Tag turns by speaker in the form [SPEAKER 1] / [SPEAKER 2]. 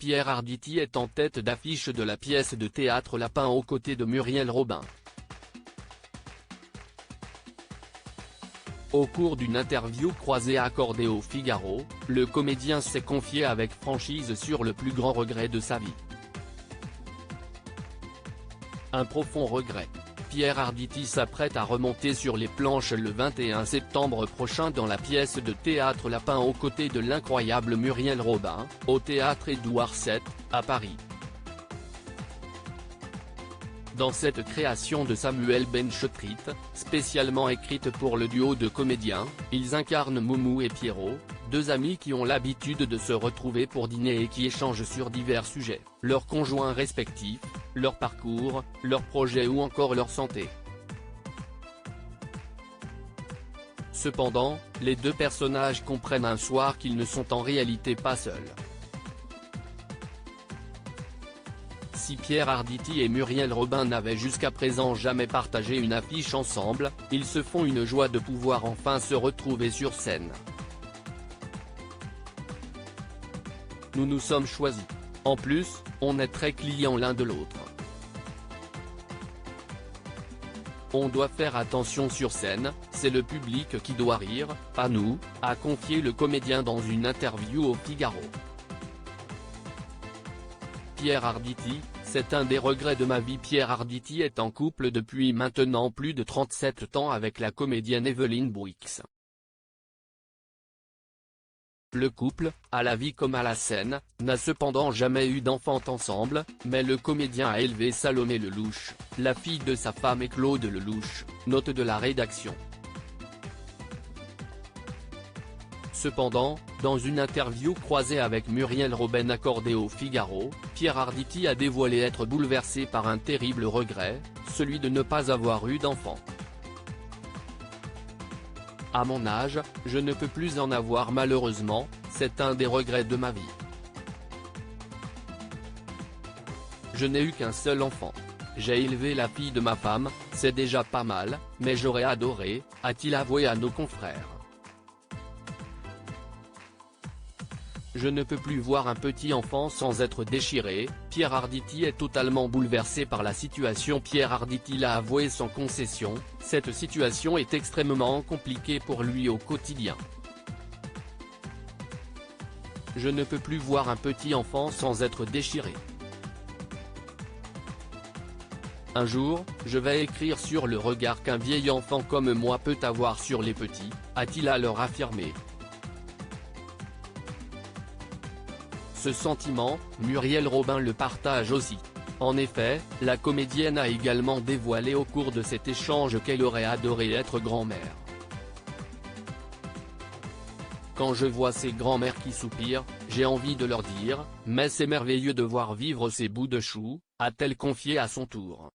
[SPEAKER 1] Pierre Arditi est en tête d'affiche de la pièce de théâtre Lapin aux côtés de Muriel Robin. Au cours d'une interview croisée accordée au Figaro, le comédien s'est confié avec franchise sur le plus grand regret de sa vie. Un profond regret. Pierre Arditi s'apprête à remonter sur les planches le 21 septembre prochain dans la pièce de théâtre Lapin aux côtés de l'incroyable Muriel Robin, au théâtre Édouard VII, à Paris. Dans cette création de Samuel Benchetrit, spécialement écrite pour le duo de comédiens, ils incarnent Moumou et Pierrot, deux amis qui ont l'habitude de se retrouver pour dîner et qui échangent sur divers sujets, leurs conjoints respectifs, leur parcours, leurs projets ou encore leur santé. Cependant, les deux personnages comprennent un soir qu'ils ne sont en réalité pas seuls. Si Pierre Arditi et Muriel Robin n'avaient jusqu'à présent jamais partagé une affiche ensemble, ils se font une joie de pouvoir enfin se retrouver sur scène. Nous nous sommes choisis. En plus, on est très clients l'un de l'autre. On doit faire attention sur scène, c'est le public qui doit rire, pas nous, a confié le comédien dans une interview au Figaro. Pierre Arditi, c'est un des regrets de ma vie. Pierre Arditi est en couple depuis maintenant plus de 37 ans avec la comédienne Evelyne Bouix. Le couple, à la vie comme à la scène, n'a cependant jamais eu d'enfant ensemble, mais le comédien a élevé Salomé Lelouch, la fille de sa femme et Claude Lelouch, note de la rédaction. Cependant, dans une interview croisée avec Muriel Robin accordée au Figaro, Pierre Arditi a dévoilé être bouleversé par un terrible regret, celui de ne pas avoir eu d'enfant. À mon âge, je ne peux plus en avoir malheureusement, c'est un des regrets de ma vie. Je n'ai eu qu'un seul enfant. J'ai élevé la fille de ma femme, c'est déjà pas mal, mais j'aurais adoré, a-t-il avoué à nos confrères. Je ne peux plus voir un petit enfant sans être déchiré. Pierre Arditi est totalement bouleversé par la situation. Pierre Arditi l'a avoué sans concession, cette situation est extrêmement compliquée pour lui au quotidien. Je ne peux plus voir un petit enfant sans être déchiré. Un jour, je vais écrire sur le regard qu'un vieil enfant comme moi peut avoir sur les petits, a-t-il alors affirmé. Ce sentiment, Muriel Robin le partage aussi. En effet, la comédienne a également dévoilé au cours de cet échange qu'elle aurait adoré être grand-mère. Quand je vois ces grands-mères qui soupirent, j'ai envie de leur dire, mais c'est merveilleux de voir vivre ces bouts de chou, a-t-elle confié à son tour.